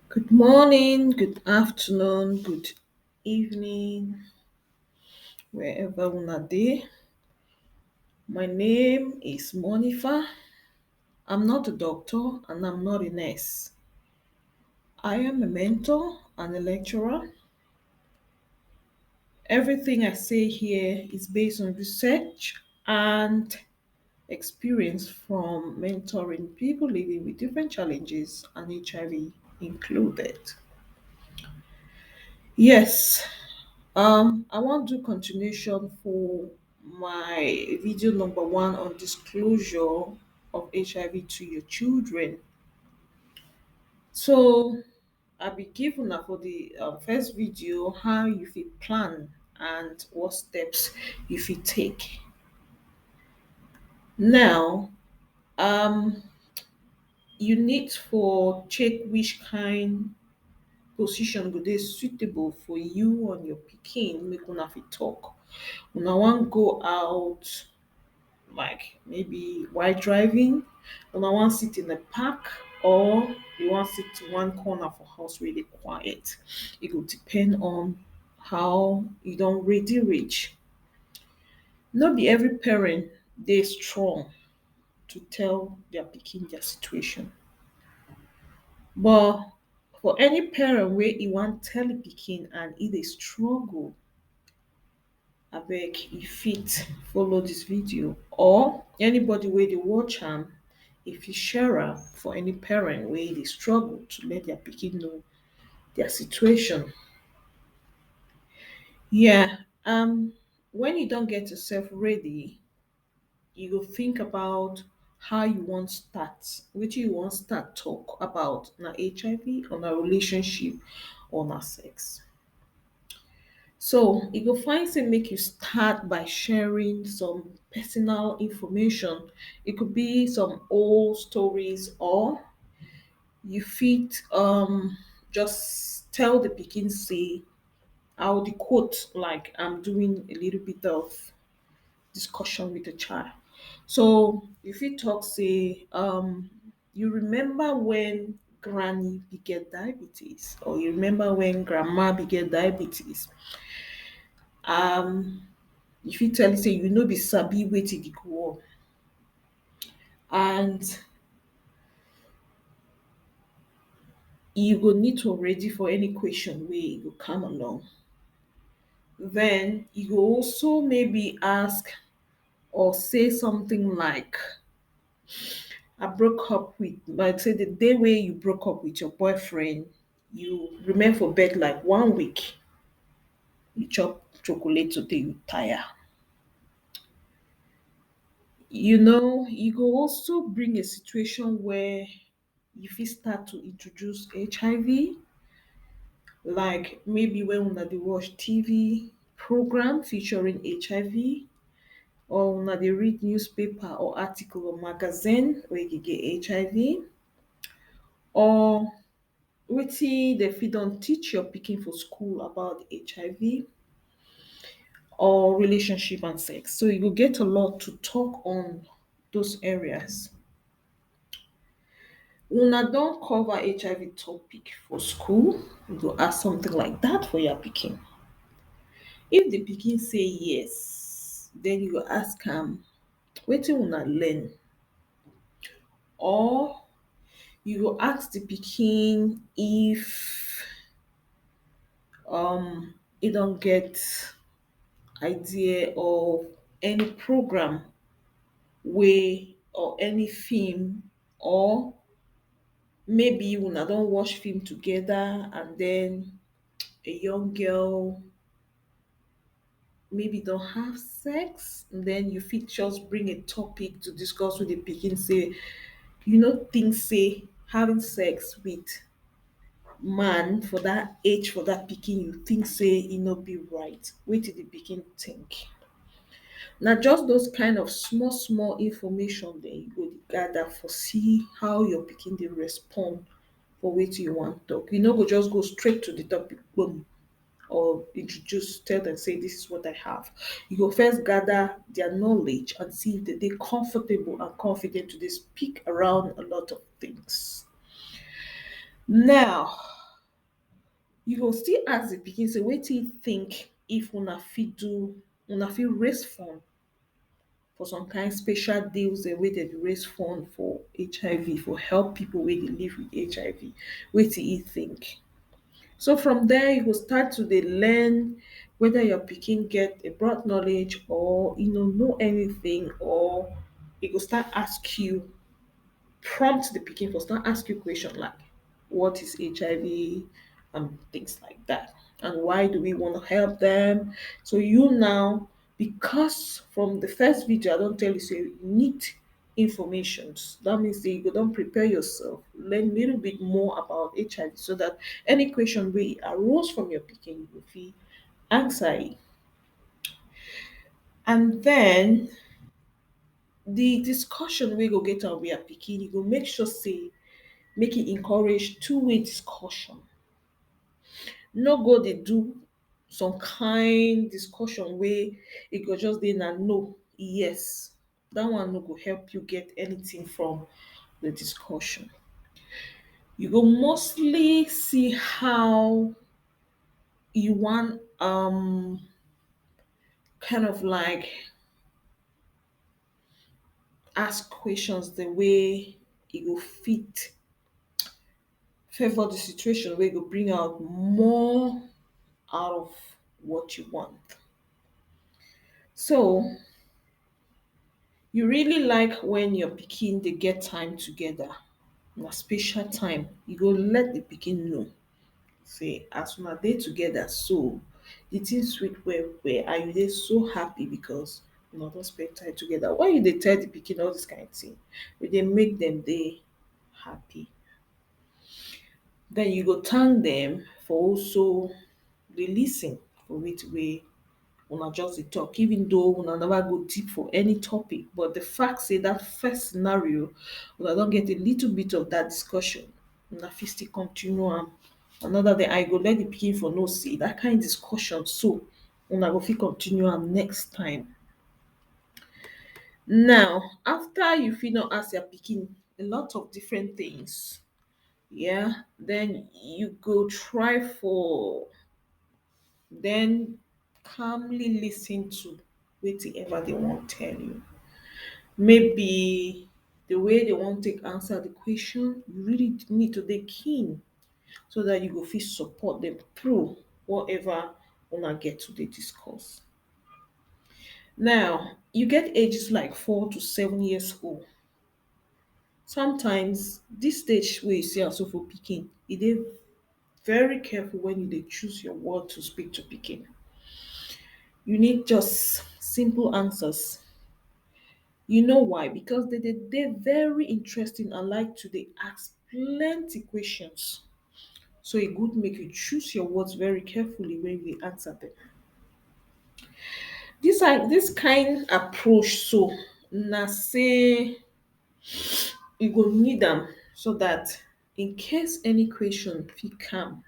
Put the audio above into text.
Good morning, good afternoon, good evening, wherever una dey. My name is Monifa. I'm not a doctor and I'm not a nurse. I am a mentor and a lecturer. Everything I say here is based on research and experience from mentoring people living with different challenges and HIV included. Yes, I want to do continuation for my video number one on disclosure of HIV to your children. So I'll be given for the first video how you fit plan and what steps you fit take. Now, um, you need for check which kind position go dey suitable for you and your pikin make una fit talk. Una wan go out like maybe while driving, una wan sit in the park or you wan sit one corner for house wey dey quiet. E go depend on how you don ready reach. No be every parent dey strong to tell their pikin their situation, but for any parent wey e wan tell im pikin and e dey struggle, abeg you fit follow dis video, or anybody wey dey watch am, if you share am for any parent wey dey struggle to let their pikin know their situation. Yeah, when you don get yourself ready, you go think about how you wan start, wetin you wan start talk about, na HIV or na relationship or na sex. So you go find say make you start by sharing some personal information. It could be some old stories, or you fit just tell the pikin say, I'll the quote like I'm doing a little bit of discussion with the child. So you fit talk say, you remember when granny be get diabetes, or you remember when grandma be get diabetes. um you fit tell say you no be sabi wetin dey go on, and you go need to ready for any question wey go come along. Then you go also maybe ask or say something like, I broke up with, like say the day wey you broke up with your boyfriend, you remain for bed like 1 week, you chop chocolate today, you tire. You go also bring a situation where you fit start to introduce HIV, like maybe when una dey watch TV program featuring HIV, or una dey read newspaper or article or magazine wey dey get HIV, or wetin dem fit don teach your pikin for school about HIV or relationship and sex. So you go get a lot to talk on those areas. Una don cover HIV topic for school, you go ask something like that for your pikin. If the pikin say yes, then you go ask am wetin una learn, or you go ask the pikin if e don get idea of any program wey, or any film, or maybe una don watch film together and then a young girl maybe don have sex, and then you fit just bring a topic to discuss with the pikin say, you no think say having sex with man for that age, for that pikin, you think say e no be right? Wetin the pikin think? Na just those kind of small small information dem you go dey gather for see how your pikin dey respond for wetin you wan talk. You no go just go straight to the topic boom, or introduce, tell them say this is what I have. You go first gather their knowledge and see if they dey comfortable and confident to dey speak around a lot of things. Now, You go still ask the pikin say wetin you think if una fit raise fund for some kind special deals wey dem dey raise fund for HIV for help people wey dey live with HIV. Wetin you think? So from there you go start to dey learn whether your pikin get a broad knowledge or know anything, or e go start ask you, prompt the pikin for start ask you question like what is HIV and things like that, and why do we want to help them. So you now, because from the first video I don tell you say you need information, that means say you go don prepare yourself, learn little bit more about HIV so that any question wey arose from your pikin you go fit answer it. And then the discussion wey go get am with your pikin, you go make sure say make e encourage two-way discussion. No go dey do some kind discussion wey e go just dey na no, yes. Dat one no go help you get anything from the discussion. You go mostly see how you wan kind of like ask questions the way e go fit favour the situation, wey go bring out more out of what you want. So you really like when your pikin dey get time together, na special time. You go let the pikin know say as una dey together so, the thing sweet well well and you dey so happy because una don spend time together. When you dey tell the pikin all this kind thing, e dey make dem dey happy. Then you go thank them for also dey lis ten for wetin wey una just dey talk, even though una never go deep for any topic, but the fact say that first scenario una don get a little bit of that discussion, una fit still continue am another day, and you go let the pikin for know say that kind discussion so una go fit continue am next time. Now after you fit don ask your pikin a lot of different things, yeah, then you go try for then calmly lis ten to wetin ever they wan tell you. Maybe the way they wan take answer the question, you really need to dey keen so that you go fit support them through whatever una get to dey discuss. Now you get ages like 4 to 7 years old. Sometimes this stage wey you see am so for pikin, e dey very careful when you dey choose your word to speak to pikin. You need just simple answers. You know why? Because dey very interesting and like to dey ask plenty questions. So e good make you choose your words very carefully when you dey answer them. This kind approach so na say you go need am so that in case any question fit come,